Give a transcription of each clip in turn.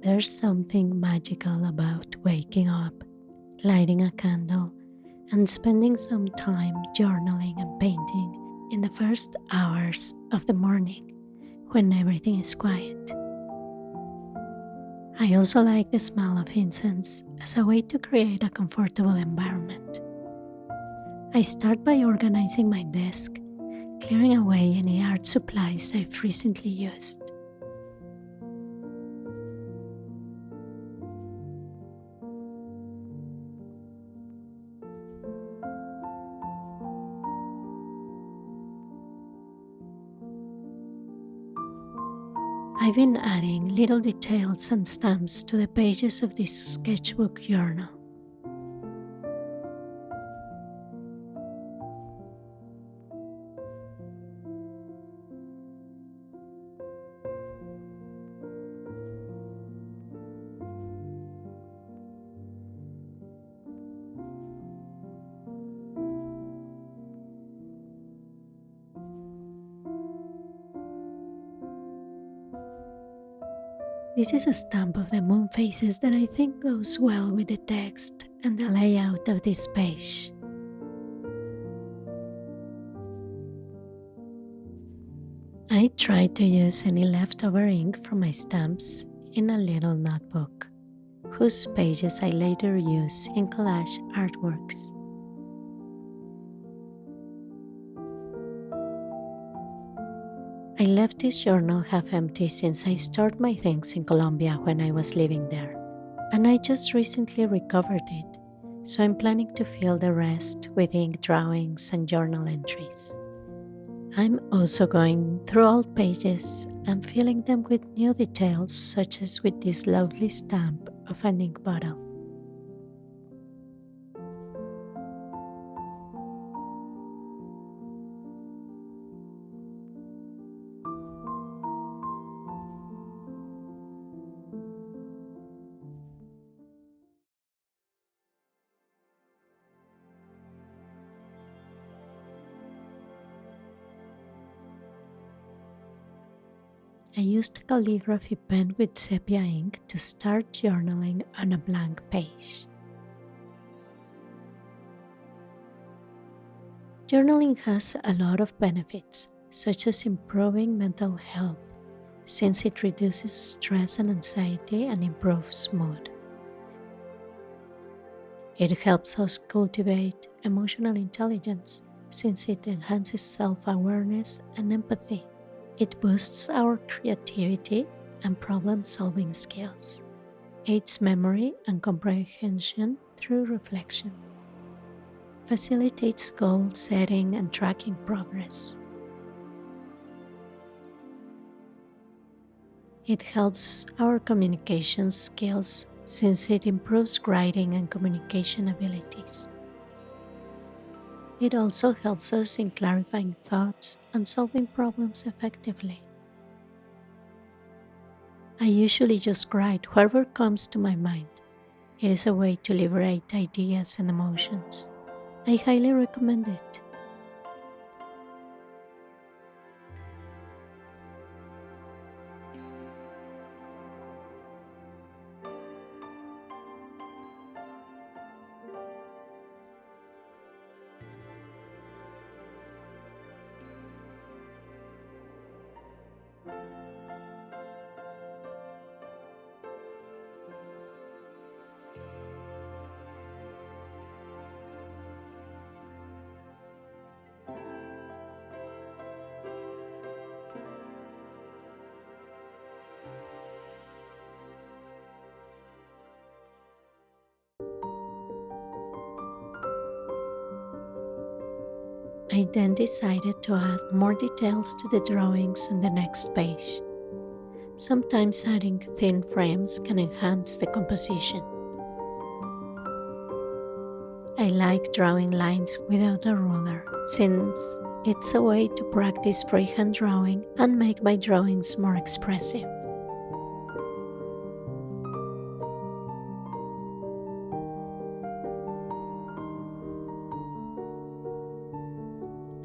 There's something magical about waking up, lighting a candle, and spending some time journaling and painting in the first hours of the morning when everything is quiet. I also like the smell of incense as a way to create a comfortable environment. I start by organizing my desk, clearing away any art supplies I've recently used. I've been adding little details and stamps to the pages of this sketchbook journal. This is a stamp of the moon phases that I think goes well with the text and the layout of this page. I try to use any leftover ink from my stamps in a little notebook, whose pages I later use in collage artworks. I left this journal half empty since I stored my things in Colombia when I was living there, and I just recently recovered it, so I'm planning to fill the rest with ink drawings and journal entries. I'm also going through old pages and filling them with new details, such as with this lovely stamp of an ink bottle. I used a calligraphy pen with sepia ink to start journaling on a blank page. Journaling has a lot of benefits, such as improving mental health, since it reduces stress and anxiety and improves mood. It helps us cultivate emotional intelligence, since it enhances self awareness and empathy. It boosts our creativity and problem solving skills, aids memory and comprehension through reflection, facilitates goal setting and tracking progress. It helps our communication skills since it improves writing and communication abilities. It also helps us in clarifying thoughts and solving problems effectively. I usually just write whatever comes to my mind. It is a way to liberate ideas and emotions. I highly recommend it. I then decided to add more details to the drawings on the next page. Sometimes adding thin frames can enhance the composition. I like drawing lines without a ruler, since it's a way to practice freehand drawing and make my drawings more expressive.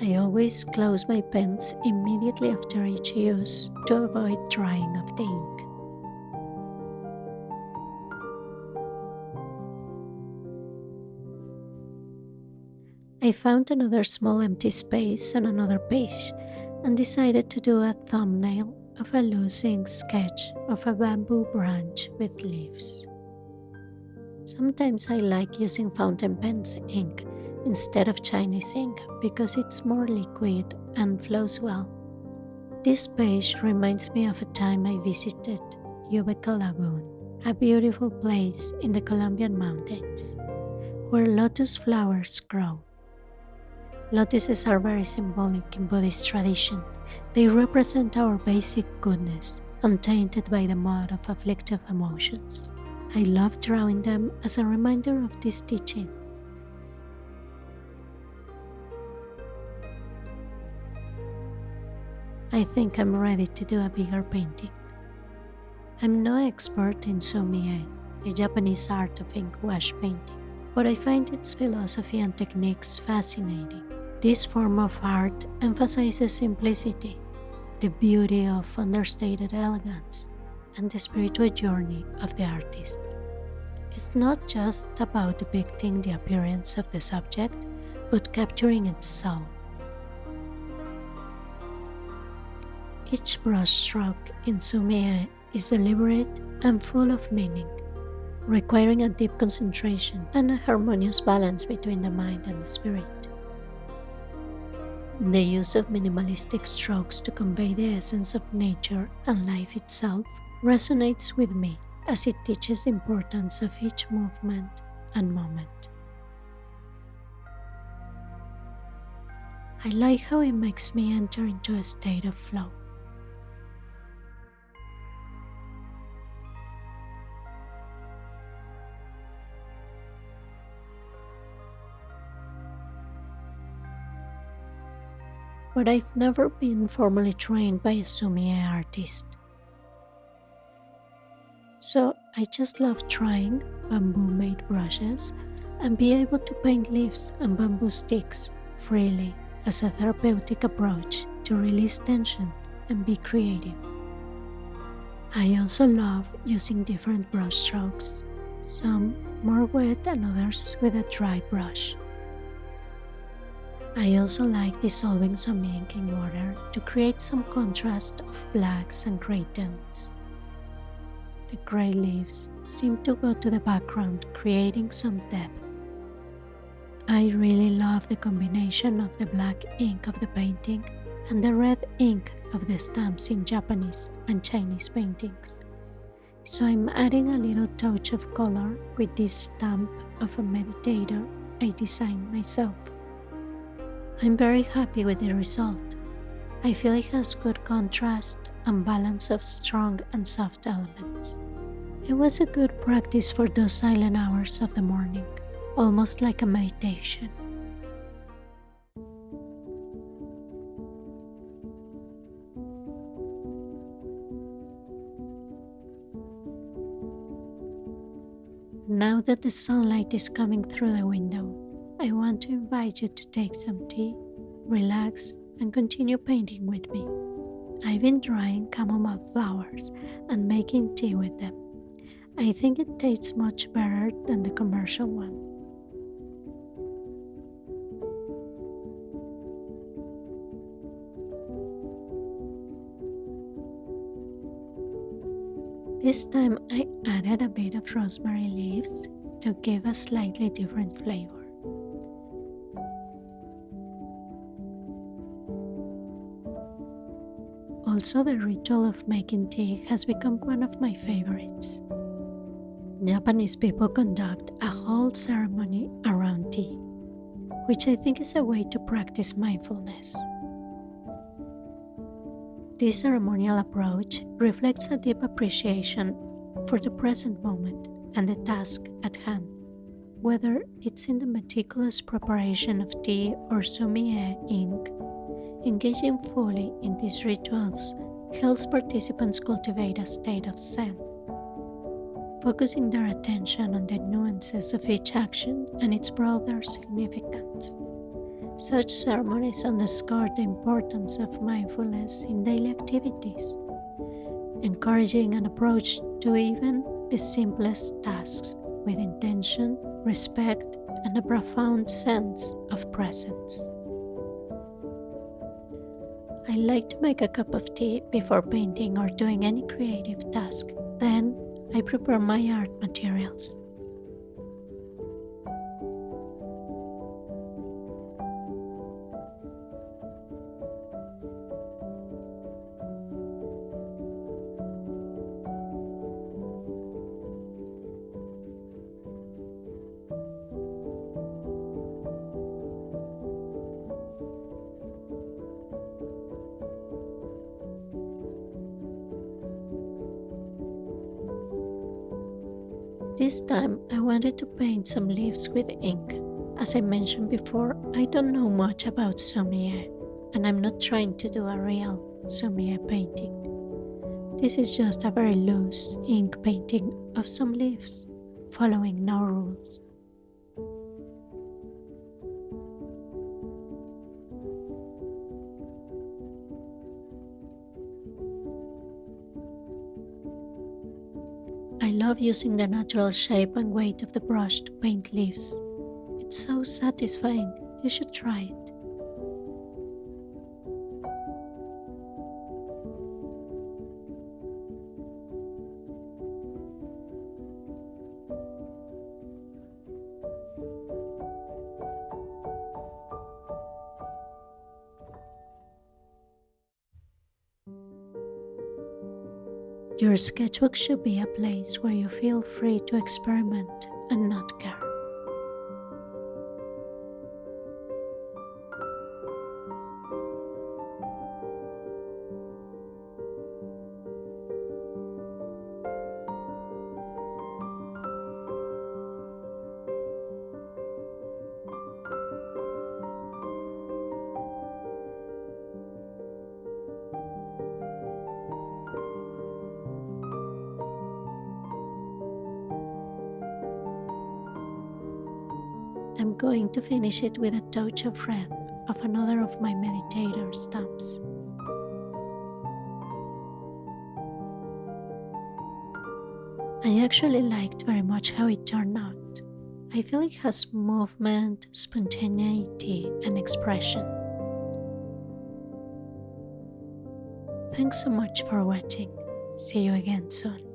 I always close my pens immediately after each use to avoid drying of the ink. I found another small empty space on another page and decided to do a thumbnail of a loose ink sketch of a bamboo branch with leaves. Sometimes I like using fountain pen's ink instead of Chinese ink because it's more liquid and flows well. This page reminds me of a time I visited Yubeca Lagoon, a beautiful place in the Colombian mountains where lotus flowers grow. Lotuses are very symbolic in Buddhist tradition. They represent our basic goodness, untainted by the mud of afflictive emotions. I love drawing them as a reminder of this teaching. I think I'm ready to do a bigger painting. I'm no expert in Sumi-e, the Japanese art of ink wash painting, but I find its philosophy and techniques fascinating. This form of art emphasizes simplicity, the beauty of understated elegance, and the spiritual journey of the artist. It's not just about depicting the appearance of the subject, but capturing its soul. Each brushstroke in Sumi-e is deliberate and full of meaning, requiring a deep concentration and a harmonious balance between the mind and the spirit. The use of minimalistic strokes to convey the essence of nature and life itself resonates with me as it teaches the importance of each movement and moment. I like how it makes me enter into a state of flow. But I've never been formally trained by a Sumi-e artist. So I just love trying bamboo-made brushes and be able to paint leaves and bamboo sticks freely as a therapeutic approach to release tension and be creative. I also love using different brush strokes, some more wet and others with a dry brush. I also like dissolving some ink in water to create some contrast of blacks and gray tones. The gray leaves seem to go to the background, creating some depth. I really love the combination of the black ink of the painting and the red ink of the stamps in Japanese and Chinese paintings. So I'm adding a little touch of color with this stamp of a meditator I designed myself. I'm very happy with the result. I feel it has good contrast and balance of strong and soft elements. It was a good practice for those silent hours of the morning, almost like a meditation. Now that the sunlight is coming through the window, I want to invite you to take some tea, relax, and continue painting with me. I've been drying chamomile flowers and making tea with them. I think it tastes much better than the commercial one. This time I added a bit of rosemary leaves to give a slightly different flavor. Also, the ritual of making tea has become one of my favorites. Japanese people conduct a whole ceremony around tea, which I think is a way to practice mindfulness. This ceremonial approach reflects a deep appreciation for the present moment and the task at hand, whether it's in the meticulous preparation of tea or Sumi-e ink. Engaging fully in these rituals helps participants cultivate a state of Zen, focusing their attention on the nuances of each action and its broader significance. Such ceremonies underscore the importance of mindfulness in daily activities, encouraging an approach to even the simplest tasks with intention, respect, and a profound sense of presence. I like to make a cup of tea before painting or doing any creative task. Then I prepare my art materials. This time I wanted to paint some leaves with ink. As I mentioned before, I don't know much about Sumi-e, and I'm not trying to do a real Sumi-e painting. This is just a very loose ink painting of some leaves, following no rules. I love using the natural shape and weight of the brush to paint leaves. It's so satisfying. You should try it. Your sketchbook should be a place where you feel free to experiment and not care. I'm going to finish it with a touch of red of another of my meditator stamps. I actually liked very much how it turned out. I feel it has movement, spontaneity, and expression. Thanks so much for watching. See you again soon.